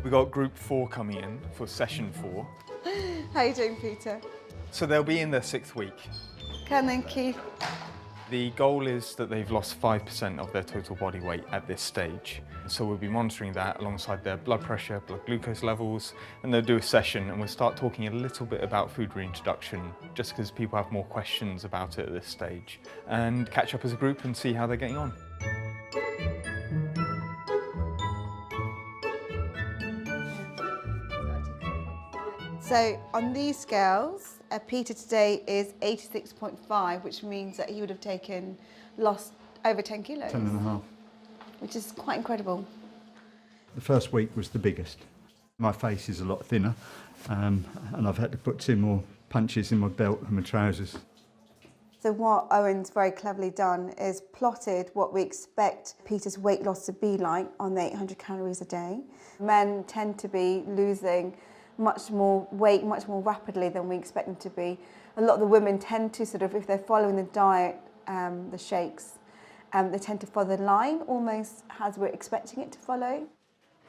We've got group 4 coming in for session 4. How are you doing, Peter? So they'll be in their 6th week. Can then, Keith. The goal is that they've lost 5% of their total body weight at this stage. So we'll be monitoring that alongside their blood pressure, blood glucose levels, and they'll do a session and we'll start talking a little bit about food reintroduction, just because people have more questions about it at this stage, and catch up as a group and see how they're getting on. So on these scales, Peter today is 86.5, which means that he would have lost over 10 kilos. 10.5. Which is quite incredible. The first week was the biggest. My face is a lot thinner, and I've had to put 2 more punches in my belt and my trousers. So what Owen's very cleverly done is plotted what we expect Peter's weight loss to be like on the 800 calories a day. Men tend to be losing much more weight, much more rapidly than we expect them to be. A lot of the women tend to sort of, if they're following the diet, the shakes, they tend to follow the line almost as we're expecting it to follow.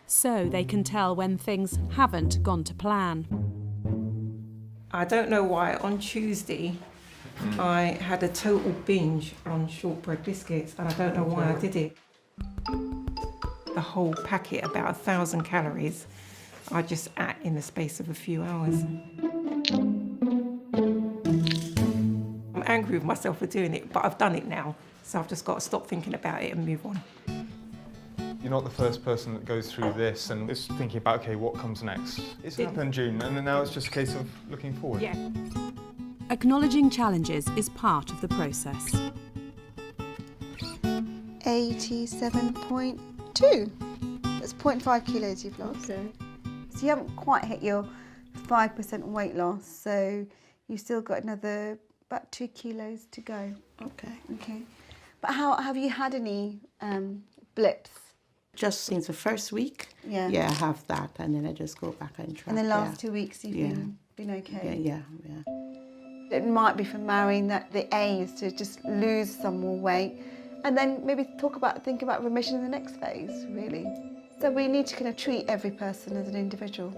So they can tell when things haven't gone to plan. I don't know why on Tuesday I had a total binge on shortbread biscuits, and I don't know why I did it. The whole packet, about 1,000 calories, I just ate in the space of a few hours. I'm angry with myself for doing it, but I've done it now, so I've just got to stop thinking about it and move on. You're not the first person that goes through this and is thinking about, okay, what comes next? It's happened in June, and then now it's just a case of looking forward. Yeah. Acknowledging challenges is part of the process. 87.2. That's 0.5 kilos you've lost. Okay. So you haven't quite hit your 5% weight loss, so you've still got another about 2 kilos to go. Okay. Okay. But have you had any blips? Just since the first week, Yeah. I have that, and then I just go back and track. In the last 2 weeks you've Yeah. been okay? Yeah. It might be for marrying that the aim is to just lose some more weight and then maybe think about remission in the next phase, really. So we need to kind of treat every person as an individual.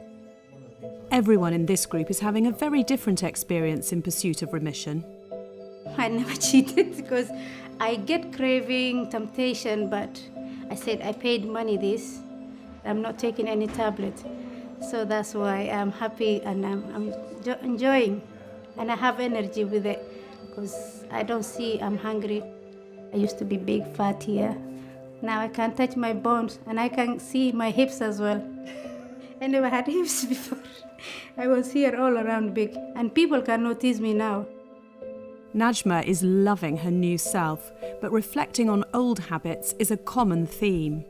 Everyone in this group is having a very different experience in pursuit of remission. I never cheated because I get craving, temptation, but I said I paid money this. I'm not taking any tablet. So that's why I'm happy and I'm enjoying. And I have energy with it because I don't see I'm hungry. I used to be big, fat here. Now I can touch my bones and I can see my hips as well. I never had hips before. I was here all around big and people can notice me now. Najma is loving her new self, but reflecting on old habits is a common theme.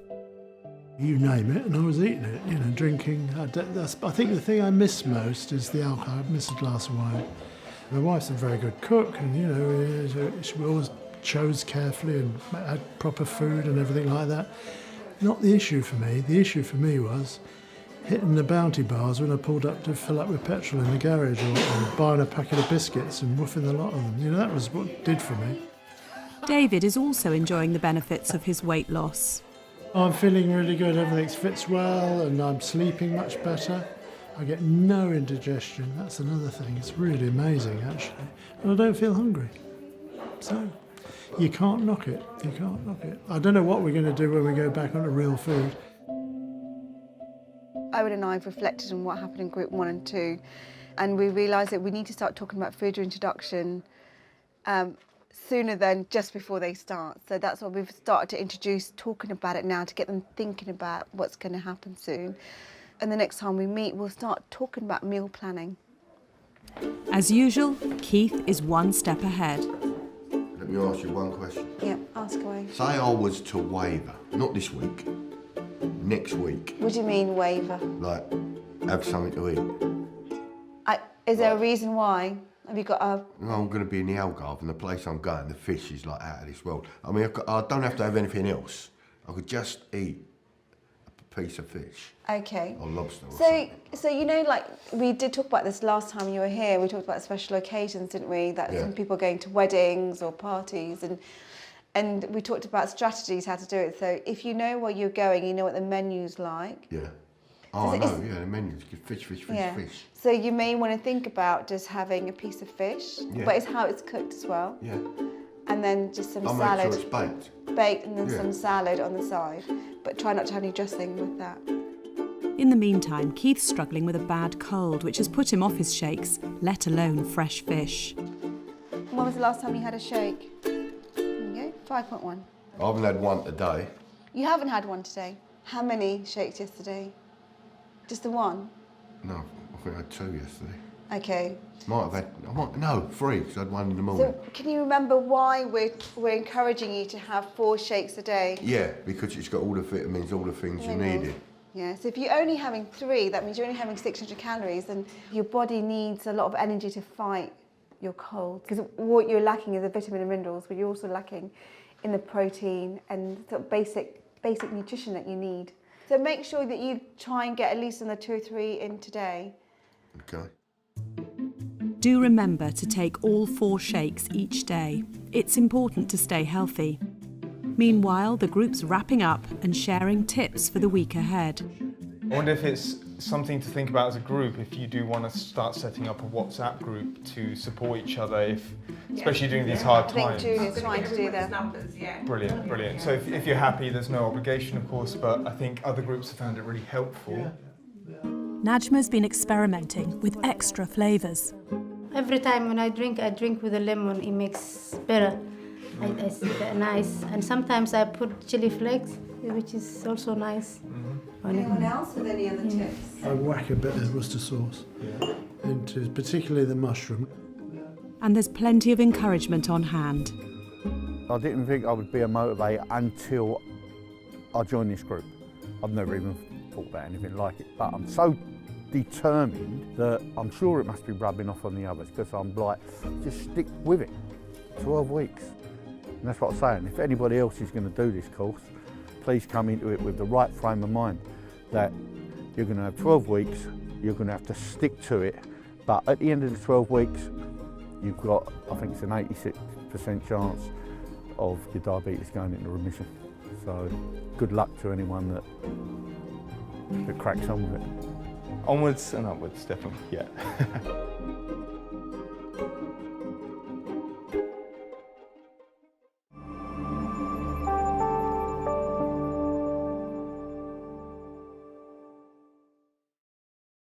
You name it, and I was eating it, drinking. I think the thing I miss most is the alcohol. I miss a glass of wine. My wife's a very good cook, and she always chose carefully and had proper food and everything like that. Not the issue for me. The issue for me was hitting the Bounty bars when I pulled up to fill up with petrol in the garage, or buying a packet of biscuits and woofing the lot of them. That was what it did for me. David is also enjoying the benefits of his weight loss. I'm feeling really good, everything fits well, and I'm sleeping much better. I get no indigestion, that's another thing. It's really amazing, actually. And I don't feel hungry. So, you can't knock it, I don't know what we're going to do when we go back onto real food. Owen and I have reflected on what happened in group 1 and 2, and we realised that we need to start talking about food reintroduction sooner than just before they start. So that's what we've started to introduce, talking about it now to get them thinking about what's going to happen soon. And the next time we meet, we'll start talking about meal planning. As usual, Keith is one step ahead. Let me ask you one question. Yeah, ask away. Say I was to waver, not this week, next week. What do you mean, waver? Like, have something to eat. Is there a reason why? Have you got a... No, I'm going to be in the Algarve, and the place I'm going, the fish is like out of this world. I mean, I don't have to have anything else. I could just eat a piece of fish. Okay. Or lobster or something. So like we did talk about this last time you were here. We talked about special occasions, didn't we? That some people are going to weddings or parties, and we talked about strategies how to do it. So if you know where you're going, you know what the menu's like. Yeah. Oh, no, yeah, the menus, fish, fish. So you may want to think about just having a piece of fish, but it's how it's cooked as well. Yeah. And then just some I'll salad. make sure it's baked. Baked and then some salad on the side. But try not to have any dressing with that. In the meantime, Keith's struggling with a bad cold, which has put him off his shakes, let alone fresh fish. When was the last time you had a shake? There you go, 5.1. I haven't had one today. You haven't had one today? How many shakes yesterday? Just the one? No, I think I had 2 yesterday. Okay. Might have had, no, 3, because I had one in the morning. So can you remember why we're encouraging you to have 4 shakes a day? Yeah, because it's got all the vitamins, all the things you needed. Yeah, so if you're only having 3, that means you're only having 600 calories, and your body needs a lot of energy to fight your cold. Because what you're lacking is the vitamin and minerals, but you're also lacking in the protein and sort of basic nutrition that you need. So make sure that you try and get at least another 2 or 3 in today. Okay. Do remember to take all 4 shakes each day. It's important to stay healthy. Meanwhile, the group's wrapping up and sharing tips for the week ahead. I wonder if it's something to think about as a group, if you do want to start setting up a WhatsApp group to support each other, especially during these hard times. I think Julia's trying to do that. Numbers, yeah. Brilliant, brilliant. So if you're happy, there's no obligation, of course, but I think other groups have found it really helpful. Najma's been experimenting with extra flavours. Every time when I drink with a lemon, it makes better. I see that nice. And sometimes I put chili flakes, which is also nice. Anyone else with any other tips? I whack a bit of Worcester sauce into particularly the mushroom. And there's plenty of encouragement on hand. I didn't think I would be a motivator until I joined this group. I've never even thought about anything like it, but I'm so determined that I'm sure it must be rubbing off on the others, because I'm like, just stick with it. 12 weeks. And that's what I'm saying. If anybody else is going to do this course, please come into it with the right frame of mind, that you're going to have 12 weeks, you're going to have to stick to it, but at the end of the 12 weeks, you've got, I think it's an 86% chance of your diabetes going into remission. So good luck to anyone that cracks on with it. Onwards and upwards, definitely, yeah.